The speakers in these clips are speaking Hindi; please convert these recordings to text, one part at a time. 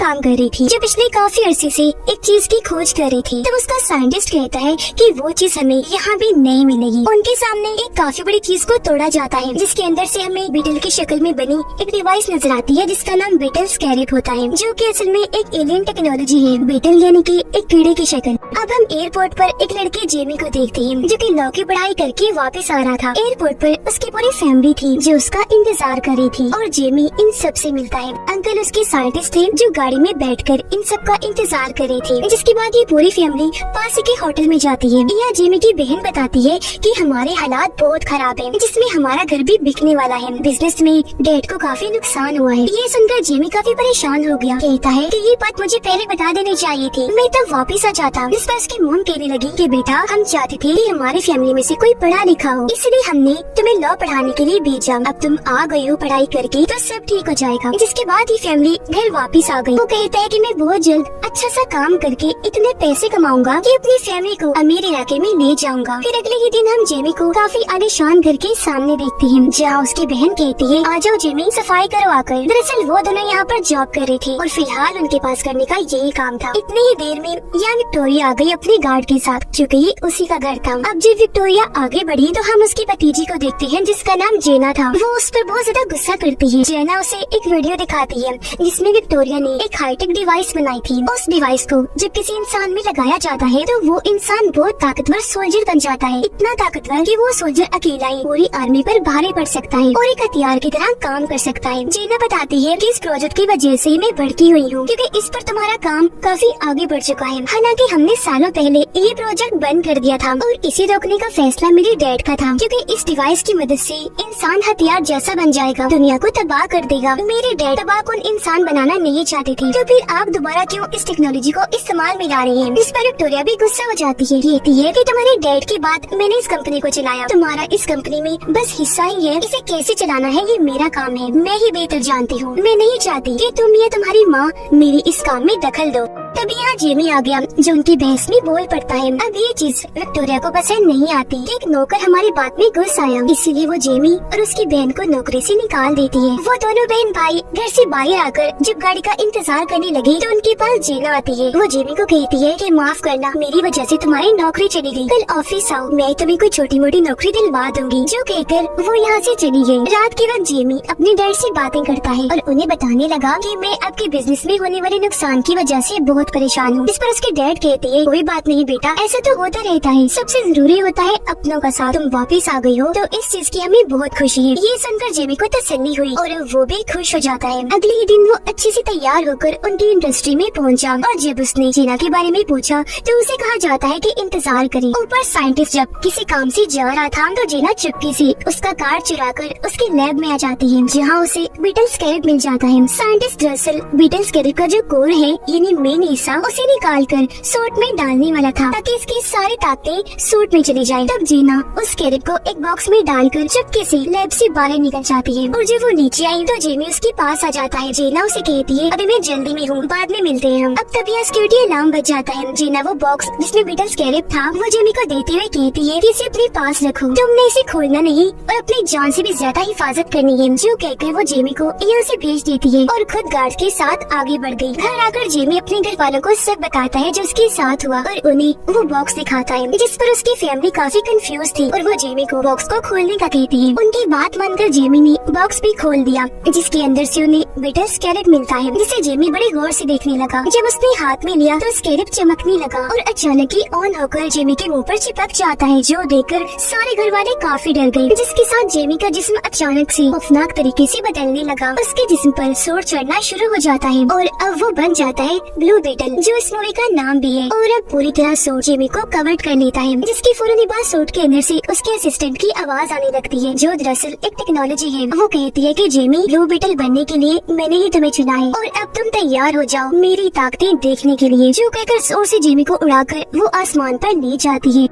काम कर रही थी जो पिछले काफी अरसे से एक चीज की खोज कर रही थी। तब उसका साइंटिस्ट कहता है कि वो चीज हमें यहाँ भी नहीं मिलेगी। उनके सामने एक काफी बड़ी चीज को तोड़ा जाता है जिसके अंदर से हमें बीटल की शक्ल में बनी एक डिवाइस नजर आती है जिसका नाम बीटल स्कैरेब होता है, जो कि असल में एक एलियन टेक्नोलॉजी है। बीटल यानी कि एक कीड़े की शक्ल। अब हम एयरपोर्ट पर एक लड़के जेमी को देखते हैं जो कि लॉ की पढ़ाई करके वापस आ रहा था। एयरपोर्ट पर उसकी पूरी फैमिली थी जो उसका इंतजार कर रही थी और जेमी इन सब से मिलता है। अंकल उसके साइंटिस्ट थे जो गाड़ी में बैठकर इन सब का इंतजार कर रहे थे। जिसके बाद ये पूरी फैमिली पास के होटल में जाती है। यहाँ जेमी की बहन बताती है कि हमारे हालात बहुत खराब हैं, जिसमें हमारा घर भी बिकने वाला है। बिजनेस में डैड को काफी नुकसान हुआ है। ये सुनकर जेमी काफी परेशान हो गया। कहता है कि ये बात मुझे पहले बता देनी चाहिए थी, मैं तब वापस आ जाता। जिस पर उसकी मॉम कहने लगी कि बेटा हम चाहते थे कि हमारी फैमिली में से कोई पढ़ा लिखा हो, इसलिए हमने तुम्हें लॉ पढ़ाने के लिए भेजा। अब तुम आ गई हो पढ़ाई करके तो सब ठीक हो जाएगा। जिसके बाद ही फैमिली घर वापस आ गई। वो कहता है कि मैं बहुत जल्द अच्छा सा काम करके इतने पैसे कमाऊंगा कि अपनी फैमिली को अमीर इलाके में ले जाऊंगा। फिर अगले ही दिन हम जेमी को काफी आलीशान घर के सामने देखते हैं जहाँ उसकी बहन कहती है आ जाओ जेमी सफाई करवा कर। दरअसल वो दोनों यहाँ पर जॉब कर रहे थे और फिलहाल उनके पास करने का यही काम था। इतनी ही देर में यहाँ विक्टोरिया आ गई अपने गार्ड के साथ, क्योंकि ये उसी का घर था। अब जब विक्टोरिया आगे बढ़ी तो हम उसकी भतीजी को देखते हैं जिसका नाम जेना था। वो उस पर बहुत ज्यादा गुस्सा करती है। जेना उसे एक वीडियो दिखाती है जिसमें विक्टोरिया ने एक हाईटेक डिवाइस बनाई थी। उस डिवाइस को जब किसी इंसान में लगाया जाता है तो वो इंसान बहुत ताकतवर सोल्जर बन जाता है। इतना ताकतवर कि वो सोल्जर अकेला ही पूरी आर्मी पर भारी पड़ सकता है और एक हथियार की तरह काम कर सकता है। जेना बताती है कि इस प्रोजेक्ट की वजह से मैं भड़की हुई हूँ क्योंकि इस पर तुम्हारा काम काफी आगे बढ़ चुका है। हालांकि हमने सालों पहले ये प्रोजेक्ट बंद कर दिया था और इसे रोकने का फैसला मेरे डैड का था, क्योंकि इस डिवाइस की मदद से इंसान हथियार जैसा बन जाएगा, दुनिया को तबाह कर देगा। मेरे डैड तबाहकुन इंसान बनाना नहीं चाहते थे, तो फिर आप दोबारा क्यों इस टेक्नोलॉजी को इस्तेमाल में ला रही हैं? इस पर विक्टोरिया भी गुस्सा हो जाती है। कहती है कि तुम्हारे डैड के बाद मैंने इस कंपनी को चलाया, तुम्हारा इस कंपनी में बस हिस्सा ही है। इसे कैसे चलाना है ये मेरा काम है, मैं ही बेहतर जानती हूँ। मैं नहीं चाहती कि तुम या तुम्हारी माँ मेरी इस काम में दखल दो। तभी यहाँ जेमी आ गया जो उनकी बहस में बोल पड़ता है। अब ये चीज विक्टोरिया को पसंद नहीं आती। एक नौकर हमारी बात में घुस आया, इसीलिए वो जेमी और उसकी बहन को नौकरी से निकाल देती है। वो दोनों बहन भाई घर से बाहर आकर जब गाड़ी का इंतजार करने लगे तो उनके पास जेना आती है। वो जेमी को कहती है कि माफ करना, मेरी वजह से तुम्हारी नौकरी चली गई। कल ऑफिस आओ, मैं तुम्हें कोई छोटी मोटी नौकरी दिलवा दूंगी। जो कहकर वो यहाँ से चली गई। रात के वक्त जेमी अपने डैड से बातें करता है और उन्हें बताने लगा कि मैं आपके बिजनेस में होने वाले नुकसान की वजह से बहुत परेशान हूँ। इस पर उसके डैड कहते हैं कोई बात नहीं बेटा, ऐसा तो होता रहता है, सबसे जरूरी होता है अपनों का साथ। तुम वापस आ गई हो तो इस चीज की हमें बहुत खुशी है। ये सुनकर जेमी को तसल्ली हुई और वो भी खुश हो जाता है। अगले ही दिन वो अच्छे से तैयार होकर उनकी इंडस्ट्री में पहुंचा और जब उसने जेना के बारे में पूछा तो उसे कहा जाता है कि इंतजार करे। ऊपर साइंटिस्ट जब किसी काम से जा रहा था तो जेना चुपके से उसका कार्ड चुराकर उसके लैब में आ जाती है जहाँ उसे बीटल स्कैरेब मिल जाता है। साइंटिस्ट दरअसल बीटल स्कैरेब का जो कोर है यानी मेन हिस्सा उसे निकाल कर सूट में डालने वाला था ताकि इसकी सारी ताकतें सूट में चली जाए। तब जेना उस स्कैरेब को एक बॉक्स में डालकर चुपके से लैब से बाहर निकल जाती है और जब वो नीचे आई तो जेमी उसके पास आ जाता है। जेना उसे कहती है अभी मैं जल्दी में हूँ, बाद में मिलते हैं हम। अब तभी यहाँ सिक्योरिटी अलार्म बज जाता है। जेना वो बॉक्स जिसमें बीटल स्कैरेब था वो जेमी को देते हुए कहती है कि इसे अपने पास रखो, तुमने इसे खोलना नहीं और अपनी जान से भी ज्यादा हिफाजत करनी है। जो कहकर वो जेमी को यहाँ से भेज देती है और खुद गार्ड के साथ आगे बढ़ गई। घर आकर जेमी अपने घर वालों को सब बताता है जो उसके साथ हुआ और उन्हें वो बॉक्स दिखाता है जिस पर उसकी फैमिली काफी कंफ्यूज थी और वो जेमी को बॉक्स को खोलने का कहती है। उनकी बात मानकर जेमी ने बॉक्स भी खोल दिया जिसके अंदर से उन्हें बीटल स्कैरेब मिलता है जिसे जेमी बड़े गौर से देखने लगा। जब उसने हाथ में लिया तो स्कैरेब चमकने लगा और अचानक ही ऑन होकर जेमी के मुंह पर चिपक जाता है, जो देखकर सारे घर वाले काफी डर गए। जिसके साथ जेमी का जिस्म अचानक से खौफनाक तरीके से बदलने लगा। उसके जिस्म पर सूर चढ़ना शुरू हो जाता है और अब वो बन जाता है ब्लू बीटल, जो इस मूवी का नाम भी है। और अब पूरी तरह सूट जेमी को कवर कर लेता है जिसकी फौरन बाद सूट के अंदर से उसके असिस्टेंट की आवाज आने लगती है जो दरअसल एक टेक्नोलॉजी है। वो कहती है कि जेमी ब्लू बीटल बनने के लिए मैंने ही तुम्हें चुना है और अब तुम तैयार हो जाओ मेरी ताकतें देखने के लिए। जो कहकर जोर से जेमी को उड़ाकर वो आसमान पर ले जाती है।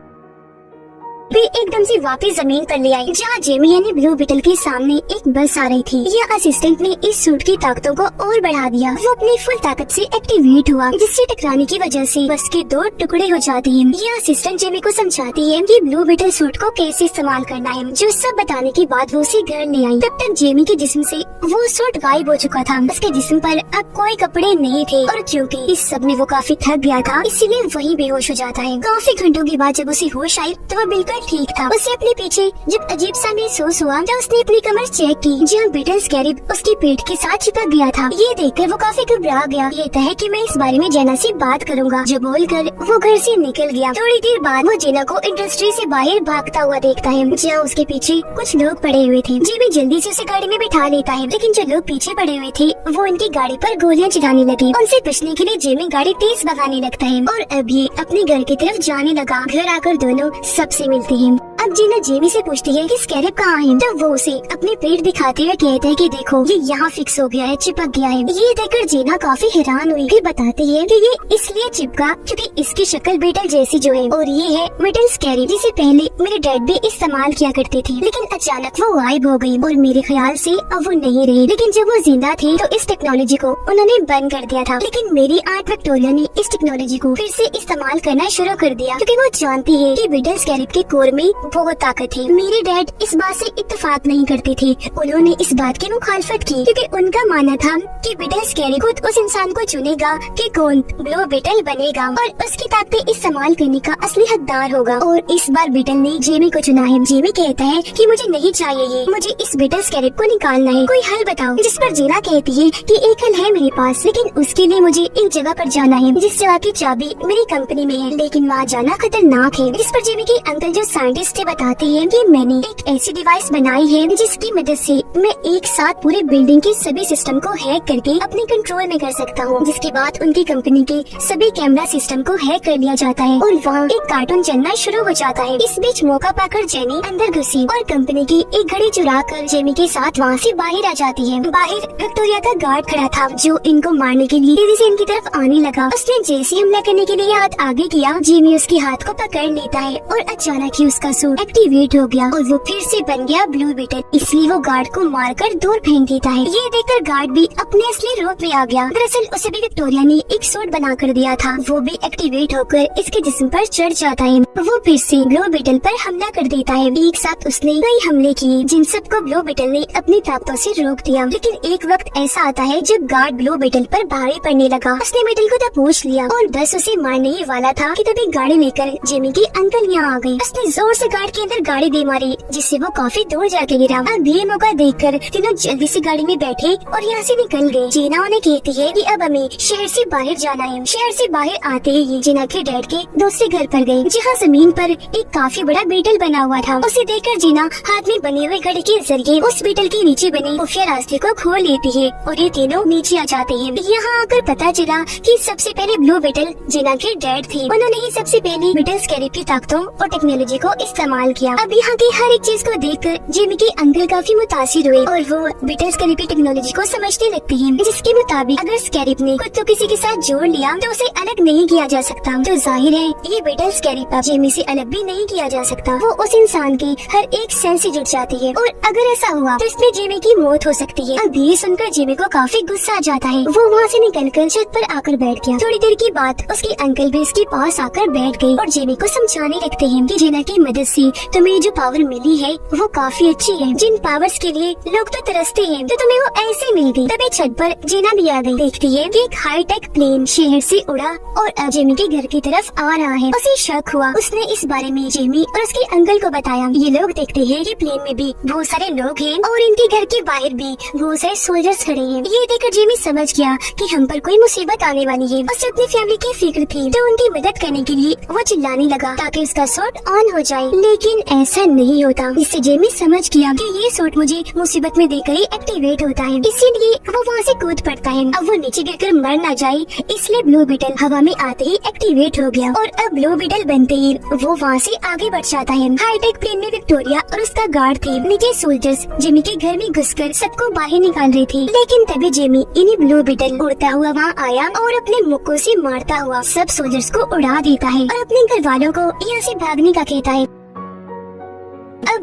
भी एकदम से वापस जमीन पर ले आई, जहाँ जेमी यानी ब्लू बीटल के सामने एक बस आ रही थी। यह असिस्टेंट ने इस सूट की ताकतों को और बढ़ा दिया। वो अपनी फुल ताकत से एक्टिवेट हुआ, जिससे टकराने की वजह से बस के 2 टुकड़े हो जाते हैं। यह असिस्टेंट जेमी को समझाती है कि ब्लू बीटल सूट को कैसे इस्तेमाल करना है। जो सब बताने के बाद वो उसे घर ले आई। तब तक जेमी के जिस्म से वो सूट गायब हो चुका था। उसके जिस्म पर अब कोई कपड़े नहीं थे और क्योंकि इस सब में वो काफी थक गया था, इसीलिए वही बेहोश हो जाता है। काफी घंटों के बाद जब उसे होश आई तो वो बिल्कुल ठीक था। उसे अपने पीछे जब अजीब सा महसूस हुआ तो उसने अपनी कमर चेक की, जहाँ बीटल स्कैरिब उसके पेट के साथ चिपक गया था। ये देखकर वो काफी घबरा गया। कहता है कि मैं इस बारे में जेना से बात करूंगा। जो बोलकर वो घर से निकल गया। थोड़ी देर बाद वो जेना को इंडस्ट्री से बाहर भागता हुआ देखता है, जहाँ उसके पीछे कुछ लोग पड़े हुए थे। जेमी जल्दी से उसे गाड़ी में बिठा लेता है, लेकिन जो लोग पीछे पड़े हुए थे वो उनकी गाड़ी पर गोलियां चलाने लगे। उनसे बचने के लिए जेमी गाड़ी तेज भगाने लगता है और अब ये अपने घर की तरफ जाने लगा। घर आकर दोनों सबसे मिलते हैं। अब जीना जेमी से पूछती है कि स्कैरिब कहाँ है, तो वो उसे अपने पेट दिखाते हुए कहता है कि देखो ये यहाँ फिक्स हो गया है, चिपक गया है। ये देखकर जीना काफी हैरान हुई। फिर बताती है कि ये इसलिए चिपका क्योंकि इसकी शक्ल बीटल जैसी जो है, और ये है बीटल स्कैरिब, जिसे पहले मेरे डैड भी इस्तेमाल किया करते थे, लेकिन अचानक वो गायब हो गई और मेरे ख्याल से अब वो नहीं रही। लेकिन जब वो जिंदा थे तो इस टेक्नोलॉजी को उन्होंने बंद कर दिया था, लेकिन मेरी आंट विक्टोरिया ने इस टेक्नोलॉजी को फिर से इस्तेमाल करना शुरू कर दिया, क्योंकि वो जानती है कि बीटल स्कैरिब के कोर में बहुत ताकत है। मेरे डैड इस बात से इत्तेफाक नहीं करते थे। उन्होंने इस बात की मुखालफत की क्योंकि उनका मानना था कि बीटल स्कैरिब खुद उस इंसान को चुनेगा कि कौन ब्लू बीटल बनेगा और उसकी ताकतें इस्तेमाल करने का असली हकदार होगा। और इस बार बीटल ने जेमी को चुना है। जेमी कहता है कि मुझे नहीं चाहिए ये, मुझे इस बीटल स्कैरिब को निकालना है, कोई हल बताओ। जिस पर जीना कहती है कि एक हल है मेरे पास, लेकिन उसके लिए मुझे एक जगह पर जाना है जिस जगह की चाबी मेरी कंपनी में है, लेकिन वहाँ जाना खतरनाक है। जिस पर जेमी के अंकल जो साइंटिस्ट है बताते हैं कि मैंने एक ऐसी डिवाइस बनाई है जिसकी मदद से मैं एक साथ पूरे बिल्डिंग के सभी सिस्टम को हैक करके अपने कंट्रोल में कर सकता हूँ, जिसके बाद उनकी कंपनी के सभी कैमरा सिस्टम को हैक कर लिया जाता है और वहाँ एक कार्टून चलना शुरू हो जाता है। इस बीच मौका पाकर जेमी अंदर घुसी और कंपनी की एक घड़ी चुरा कर जेमी के साथ वहाँ से बाहर आ जाती है। बाहर विक्टोरिया का गार्ड खड़ा था जो इनको मारने के लिए तेजी से इनकी तरफ आने लगा। उसने जैसे हमला करने के लिए हाथ आगे किया, जेमी उसके हाथ को पकड़ लेता है और अचानक ही उसका सूट एक्टिवेट हो गया और वो फिर से बन गया ब्लू बीटल। इसलिए वो गार्ड को मारकर दूर फेंक देता है। ये देखकर गार्ड भी अपने असली रूप में आ गया। दरअसल उसे भी विक्टोरिया ने एक सूट बना कर दिया था। वो भी एक्टिवेट होकर इसके जिस्म पर चढ़ जाता है। वो फिर से ब्लू बीटल पर हमला कर देता है। एक साथ उसने कई हमले किए जिन सबको ब्लू बीटल ने अपनी ताकतों से रोक दिया। लेकिन एक वक्त ऐसा आता है जब गार्ड ब्लू बीटल पर भारी पड़ने लगा। उसने बीटल को दबोच लिया और बस उसे मारने ही वाला था कि तभी गाड़ी लेकर जेमी के अंकल यहाँ आ गए। उसने जोर से गार्ड के अंदर गाड़ी दे मारी, जिससे वो काफी दूर जाके गिरा। अब ये मौका देखकर तीनों जल्दी से गाड़ी में बैठे और यहाँ से निकल गए। जीना उन्हें कहती है कि अब हमें शहर से बाहर जाना है। शहर से बाहर आते ही ये जीना के डैड के दूसरे घर पर गए, जहाँ जमीन पर एक काफी बड़ा बीटल बना हुआ था। उसे देखकर जीना हाथ में बने हुए घड़ी के जरिए उस बीटल के नीचे बने खुफिया रास्ते को खोल लेती है और ये तीनों नीचे आ जाते हैं। यहाँ आकर पता चला कि सबसे पहले ब्लू बीटल जीना के डैड थे। उन्होंने ही सबसे पहले बीटल स्कैरिब की ताकतों और टेक्नोलॉजी को इस्तेमाल किया। अब यहाँ की हर एक चीज को देखकर जेमी के अंकल काफी मुतासिर हुए और वो बीटल स्कैरिब की टेक्नोलॉजी को समझने लगते हैं, जिसके मुताबिक अगर स्कैरिब ने खुद को किसी के साथ जोड़ लिया तो उसे अलग नहीं किया जा सकता। तो जाहिर है ये बीटल स्कैरिब अब जेमी से अलग भी नहीं किया जा सकता। वो उस इंसान के हर एक सेल से जुड़ जाती है और अगर ऐसा हुआ तो इसमें जेमी की मौत हो सकती है। अब ये सुनकर जेमी को काफी गुस्सा आ जाता है। वो वहाँ से निकलकर छत पर आकर बैठ गया। थोड़ी देर के बाद उसके अंकल भी इसके पास आकर बैठ गए और जेमी को समझाने लगते हैं कि जेना की मदद से तुम्हें जो पावर मिली है वो काफी अच्छी है। जिन पावर्स के लिए लोग तो तरसते हैं तो तुम्हें वो ऐसे मिल गई। तभी छत पर जेना भी आ गई। देखती है कि एक हाई टेक प्लेन शहर से उड़ा और अब जेमी के घर की तरफ आ रहा है। उसे शक हुआ। उसने इस बारे में जेमी और उसके अंकल को बताया। ये लोग देखते हैं कि प्लेन में भी बहुत सारे लोग हैं और इनके घर के बाहर भी बहुत सारे सोल्जर्स खड़े हैं। ये देखकर जेमी समझ गया कि हम पर कोई मुसीबत आने वाली है। उसे अपनी फैमिली की फिक्र थी तो उनकी मदद करने के लिए वो चिल्लाने लगा ताकि उसका सूट ऑन हो जाए, लेकिन ऐसा नहीं होता। इससे जेमी समझ गया कि ये सूट मुझे मुसीबत में देकर ही एक्टिवेट होता है, इसीलिए वो वहाँ से कूद पड़ता है। अब वो नीचे गिरकर मर न जाए इसलिए ब्लू बीटल हवा में आते ही एक्टिवेट हो गया और अब ब्लू बीटल बनते ही वो वहाँ से आगे बढ़ जाता है। हाईटेक प्लेन में विक्टोरिया और उसका गार्ड थे। नीचे सोल्जर्स जेमी के घर में घुसकर सबको बाहर निकाल रहे थे, लेकिन तभी जेमी इन्हीं ब्लू बीटल उड़ता हुआ वहाँ आया और अपने मुक्कों से मारता हुआ सब सोल्जर्स को उड़ा देता है और अपने घर वालों को यहाँ से भागने का कहता है।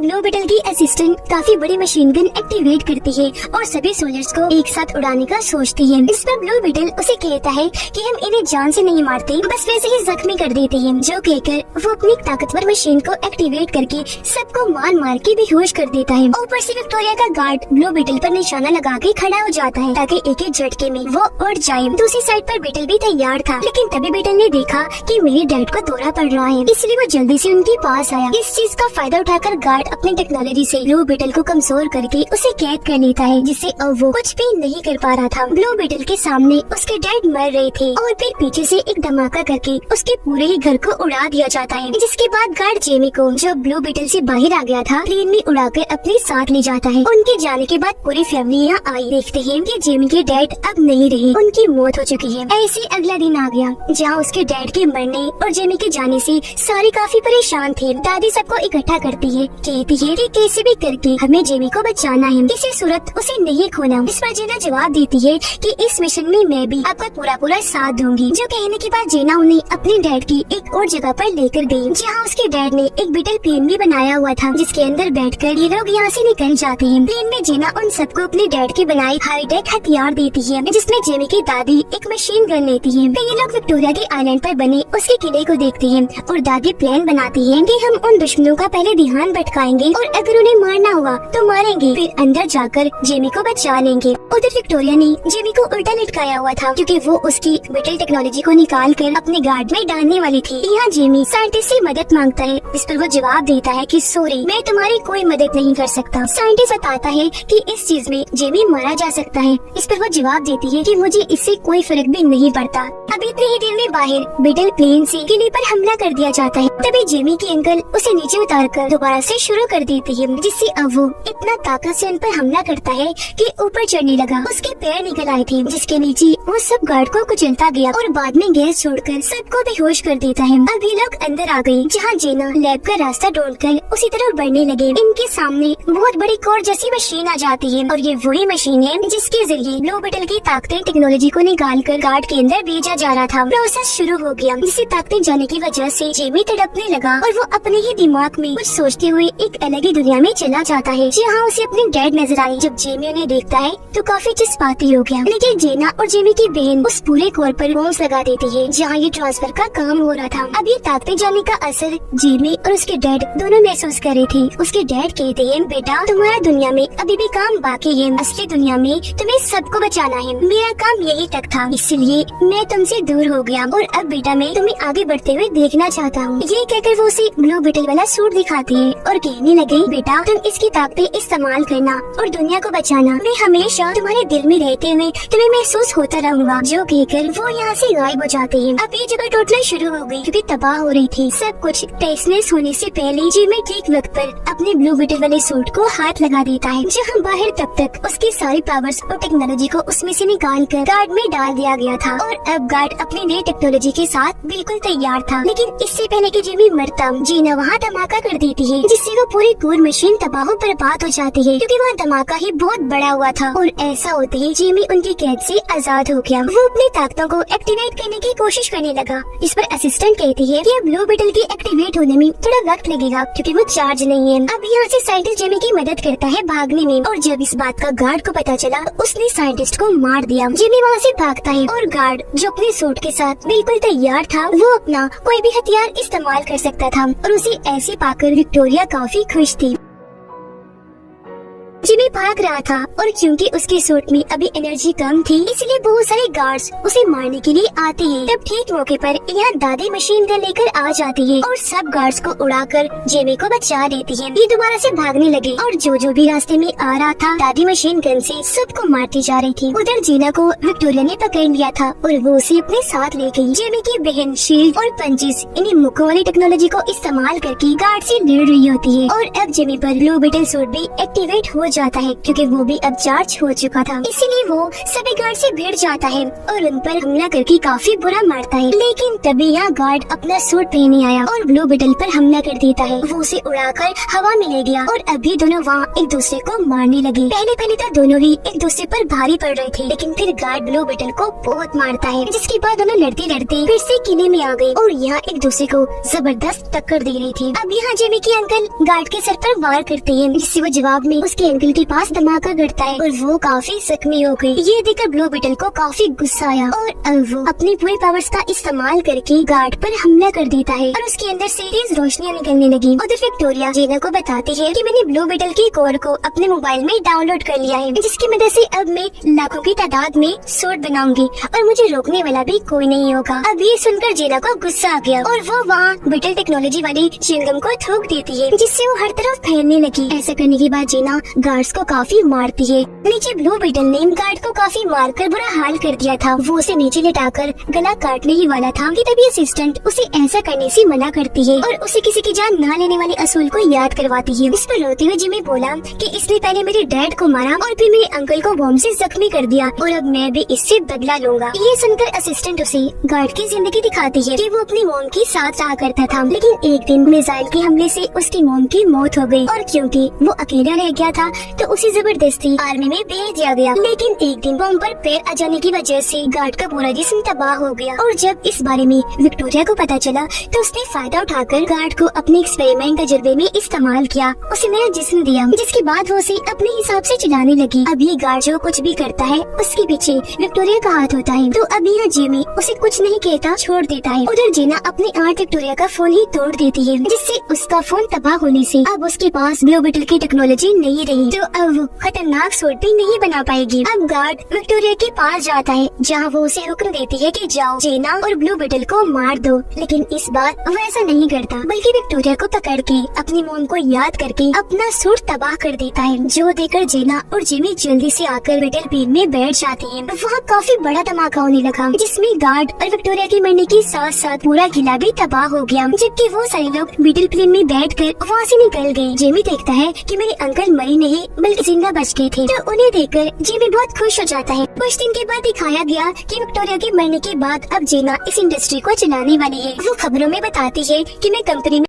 ब्लू बीटल की असिस्टेंट काफी बड़ी मशीन गन एक्टिवेट करती है और सभी सोल्जर्स को एक साथ उड़ाने का सोचती है। इस पर ब्लू बीटल उसे कहता है कि हम इन्हें जान से नहीं मारते, बस वैसे ही जख्मी कर देते हैं। जो कहकर वो अपनी ताकतवर मशीन को एक्टिवेट करके सबको मार मार के बेहोश कर देता है। ऊपर से विक्टोरिया का गार्ड ब्लू बीटल पर निशाना लगा के खड़ा हो जाता है ताकि एक एक झटके में वो उड़ जाए। दूसरी साइड पर बीटल भी तैयार था, लेकिन तभी बीटल ने देखा कि मेरे डैड को दौरा पड़ रहा है, इसलिए वो जल्दी से उनके पास आया। इस चीज का फायदा उठाकर गार्ड अपनी टेक्नोलॉजी से ब्लू बीटल को कमजोर करके उसे कैद कर लेता है, जिससे अब वो कुछ भी नहीं कर पा रहा था। ब्लू बीटल के सामने उसके डैड मर रहे थे और फिर पीछे से एक धमाका करके उसके पूरे ही घर को उड़ा दिया जाता है। जिसके बाद गार्ड जेमी को, जो ब्लू बीटल से बाहर आ गया था, प्लेन में उड़ाकर अपने साथ ले जाता है। उनके जाने के बाद पूरी फैमिली यहाँ आई। देखते हैं कि जेमी के डैड अब नहीं रहे, उनकी मौत हो चुकी है। ऐसे अगला दिन आ गया जहाँ उसके डैड के मरने और जेमी के जाने से सारे काफी परेशान थे। दादी सबको इकट्ठा करती है, कहती है कि कैसे भी करके हमें जेमी को बचाना है, किसी सूरत उसे नहीं खोना। इस पर जेना जवाब देती है कि इस मिशन में मैं भी आपका पूरा पूरा साथ दूंगी। जो कहने के बाद जेना उन्हें अपने डैड की एक और जगह पर लेकर गई, जहाँ उसके डैड ने एक बीटल प्लेन भी बनाया हुआ था, जिसके अंदर बैठकर ये लोग यहाँ से निकल जाते हैं। प्लेन में जेना उन सबको अपने डैड के बनाए हाईटेक हथियार देती है, जिसमें जेमी की दादी एक मशीन गन लेती है। फिर ये लोग विक्टोरिया के आइलैंड पर बने उसके किले को देखते हैं और दादी प्लान बनाती है कि हम उन दुश्मनों का पहले ध्यान भटकाएंगे और अगर उन्हें मारना हुआ तो मारेंगे, फिर अंदर जाकर जेमी को बचा लेंगे। उधर विक्टोरिया ने जेमी को उल्टा लटकाया हुआ था, क्योंकि वो उसकी बीटल टेक्नोलॉजी को निकाल कर अपने गार्ड में डालने वाली थी। यहाँ जेमी साइंटिस्ट से मदद मांगता है, इस पर वो जवाब देता है कि सॉरी, मैं तुम्हारी कोई मदद नहीं कर सकता। साइंटिस्ट बताता है कि इस चीज में जेमी मारा जा सकता है। इस पर वो जवाब देती है कि मुझे इससे कोई फर्क भी नहीं पड़ता। अब इतनी ही देर में बाहर बीटल प्लेन से किले पर हमला कर दिया जाता है। तभी जेमी की अंकल उसे नीचे उतारकर दोबारा से शुरू कर देती है, जिससे अब वो इतना ताकत से उन पर हमला करता है कि ऊपर चढ़ने लगा। उसके पैर निकल आए थे, जिसके नीचे वो सब गार्ड को कुचलता गया और बाद में गैस छोड़कर सबको बेहोश कर देता है। अब ये लोग अंदर आ गए, जहाँ जेना लैब का रास्ता ढूंढकर उसी तरफ बढ़ने लगे। इनके सामने बहुत बड़ी कोर जैसी मशीन आ जाती है और ये वही मशीन है जिसके जरिए ब्लू बीटल की ताकतें टेक्नोलॉजी को निकालकर गार्ड के अंदर भेजा जा रहा था। प्रोसेस शुरू हो गया, जिससे ताकतें जाने की वजह से जेमी तड़पने लगा और वो अपने ही दिमाग में कुछ सोचते हुए एक अलग ही दुनिया में चला जाता है, जहाँ उसे अपने डैड नजर आए। जब जेमी उन्हें देखता है तो काफी जज्बाती हो गया, लेकिन जेना और जेमी की बहन उस पूरे कोर पर बॉम्ब लगा देती है जहाँ ये ट्रांसफर का काम हो रहा था। अब ये ताकतें जाने का असर जेमी और उसके डैड दोनों महसूस कर रहे थे। उसके डैड कहते हैं, बेटा तुम्हारा दुनिया में अभी भी काम बाकी है, असली दुनिया में तुम्हें सबको बचाना है। मेरा काम यही तक था, इसलिए मैं तुमसे दूर हो गया और अब बेटा मैं तुम्हें आगे बढ़ते हुए देखना चाहता हूँ। ये कहकर वो उसे ब्लू बीटल वाला सूट दिखाती है और कहने लगे, बेटा तुम इसकी ताकतें इस्तेमाल करना और दुनिया को बचाना। मैं हमेशा तुम्हारे दिल में रहते हुए तुम्हें महसूस होता रहूंगा। जो कहकर वो यहाँ से गायब हो जाते हैं। अब ये जगह टोटली शुरू हो गई, क्योंकि तबाह हो रही थी। सब कुछ टेस्टलेस होने से पहले जेमी ठीक वक्त पर अपने ब्लू बीटल वाले सूट को हाथ लगा देता है, जहाँ बाहर तब तक उसकी सारी पावर्स और टेक्नोलॉजी को उसमें से निकाल कर गार्ड में डाल दिया गया था। और अब गार्ड अपनी नई टेक्नोलॉजी के साथ बिल्कुल तैयार था। लेकिन इससे पहले कि जेमी मरता, जीना वहाँ धमाका कर देती है, जिससे वो पूरी कोर मशीन तबाह बर्बाद हो जाती है, क्योंकि वहाँ धमाका ही बहुत बड़ा हुआ था। और ऐसा होते ही जेमी उनकी कैद से आजाद हो गया। वो अपनी ताकतों को एक्टिवेट करने की कोशिश करने लगा। इस पर असिस्टेंट कहती है कि ब्लू बीटल की एक्टिवेट होने में थोड़ा वक्त लगेगा, क्योंकि वो चार्ज नहीं है। अब यहाँ से साइंटिस्ट जेमी की मदद करता है भागने में, और जब इस बात का गार्ड को पता चला, उसने साइंटिस्ट को मार दिया। जेमी वहाँ से भागता है और गार्ड, जो अपने सूट के साथ बिल्कुल तैयार था, वो अपना कोई भी हथियार इस्तेमाल कर सकता था, और उसे ऐसे पाकर विक्टोरिया काफी खुश थी। जेमी भाग रहा था और क्योंकि उसके सूट में अभी एनर्जी कम थी, इसलिए बहुत सारे गार्ड्स उसे मारने के लिए आते हैं। तब ठीक मौके पर यहाँ दादी मशीन गन लेकर आ जाती है और सब गार्ड्स को उड़ाकर जेमी को बचा देती है। ये दोबारा से भागने लगे और जो भी रास्ते में आ रहा था, दादी मशीन गन से सबको मारती जा रही थी। उधर जीना को विक्टोरिया ने पकड़ लिया था और वो उसे अपने साथ ले गई। जेमी की बहन शील्ड और पंचेस इन्हें मुक्कों वाली टेक्नोलॉजी को इस्तेमाल करके गार्ड से लड़ रही होती है। और अब जेमी पर ब्लू बीटल सूट भी एक्टिवेट हो जाता है क्योंकि वो भी अब चार्ज हो चुका था। इसीलिए वो सभी गार्ड से भिड़ जाता है और उन पर हमला करके काफी बुरा मारता है। लेकिन तभी यहाँ गार्ड अपना सूट पहने आया और ब्लू बीटल पर हमला कर देता है। वो उसे उड़ाकर हवा में ले गया और अभी दोनों वहाँ एक दूसरे को मारने लगे। पहले तो दोनों ही एक दूसरे पर भारी पड़ रहे थे, लेकिन फिर गार्ड ब्लू बीटल को बहुत मारता है, जिसके बाद दोनों लड़ते लड़ते फिर से किले में आ गए और यहाँ एक दूसरे को जबरदस्त टक्कर दे रही थी। अब यहाँ जेमी के अंकल गार्ड के सर पर वार करते हैं, जिससे वो जवाब में उसके अंकल के पास धमाका करता है और वो काफी जख्मी हो गई। ये देखकर ब्लू बीटल को काफी गुस्सा आया और अब वो अपनी पूरी पावर्स का इस्तेमाल करके गार्ड पर हमला कर देता है और उसके अंदर से तेज रोशनियां निकलने लगी। उधर विक्टोरिया जेना को बताती है कि मैंने ब्लू बीटल की कोड को अपने मोबाइल में डाउनलोड कर लिया है, जिसकी मदद से अब मैं लाखों की तादाद में सूट बनाऊंगी और मुझे रोकने वाला भी कोई नहीं होगा। अब ये सुनकर जेना को गुस्सा आ गया और वो वहाँ बीटल टेक्नोलॉजी वाली च्युइंगम को थूक देती है, जिससे वो हर तरफ फैलने लगी। ऐसा करने के बाद जेना गार्ड्स को काफी मारती है। नीचे ब्लू बीटल ने गार्ड को काफी मारकर बुरा हाल कर दिया था। वो उसे नीचे लिटाकर गला काटने ही वाला था कि तभी असिस्टेंट उसे ऐसा करने से मना करती है और उसे किसी की जान न लेने वाले असूल को याद करवाती है। इस पर रोते हुए जिमी बोला कि इसने पहले मेरे डैड को मारा और फिर मेरे अंकल को बॉम्ब से जख्मी कर दिया और अब मैं भी इससे बदला लूंगा। ये सुनकर असिस्टेंट उसे गार्ड की जिंदगी दिखाती है कि वो अपनी मॉम के साथ रहा करता था, लेकिन एक दिन मिसाइल के हमले से उसकी मॉम की मौत हो गई और क्योंकि वो अकेला रह गया था तो उसे जबरदस्ती आर्मी में भेज दिया गया। लेकिन एक दिन बॉम्ब पर पैर आ जाने की वजह से गार्ड का पूरा जिस्म तबाह हो गया और जब इस बारे में विक्टोरिया को पता चला तो उसने फायदा उठाकर गार्ड को अपने एक्सपेरिमेंट तजुर्बे में इस्तेमाल किया। उसे नया जिस्म दिया, जिसके बाद वो उसे अपने हिसाब से चलाने लगी। अब ये गार्ड जो कुछ भी करता है उसके पीछे विक्टोरिया का हाथ होता है, तो अभी यह जिमी उसे कुछ नहीं कहता, छोड़ देता है। उधर जेना अपनी आंट विक्टोरिया का फोन ही तोड़ देती है, जिससे उसका फोन तबाह होने से अब उसके पास ब्लू बीटल की टेक्नोलॉजी नहीं रही, तो अब वो खतरनाक सूट भी नहीं बना पाएगी। अब गार्ड विक्टोरिया के पास जाता है, जहाँ वो उसे हुक्म देती है कि जाओ जेना और ब्लू बीटल को मार दो, लेकिन इस बार वो ऐसा नहीं करता, बल्कि विक्टोरिया को पकड़ के अपनी मॉम को याद करके अपना सूट तबाह कर देता है, जो देखकर जेना और जिमी जल्दी से आकर बैटल फील्ड में बैठ जाते हैं। वहाँ काफी बड़ा धमाका होने लगा, जिसमें गार्ड और विक्टोरिया के मरने के साथ साथ पूरा किला भी तबाह हो गया, जबकि वो सारे लोग बैटल फील्ड में बैठकर वहाँ से निकल गए। जिमी देखता है कि मेरे अंकल मरे नहीं बल्कि जिंदा बच गए थे, तो उन्हें देखकर जिमी बहुत खुश हो जाता है। कुछ दिन के बाद दिखाया गया कि विक्टोरिया के मरने के बाद अब जेना इस इंडस्ट्री को चलाने वाली है। वो खबरों में बताती है कि मैं कंपनी में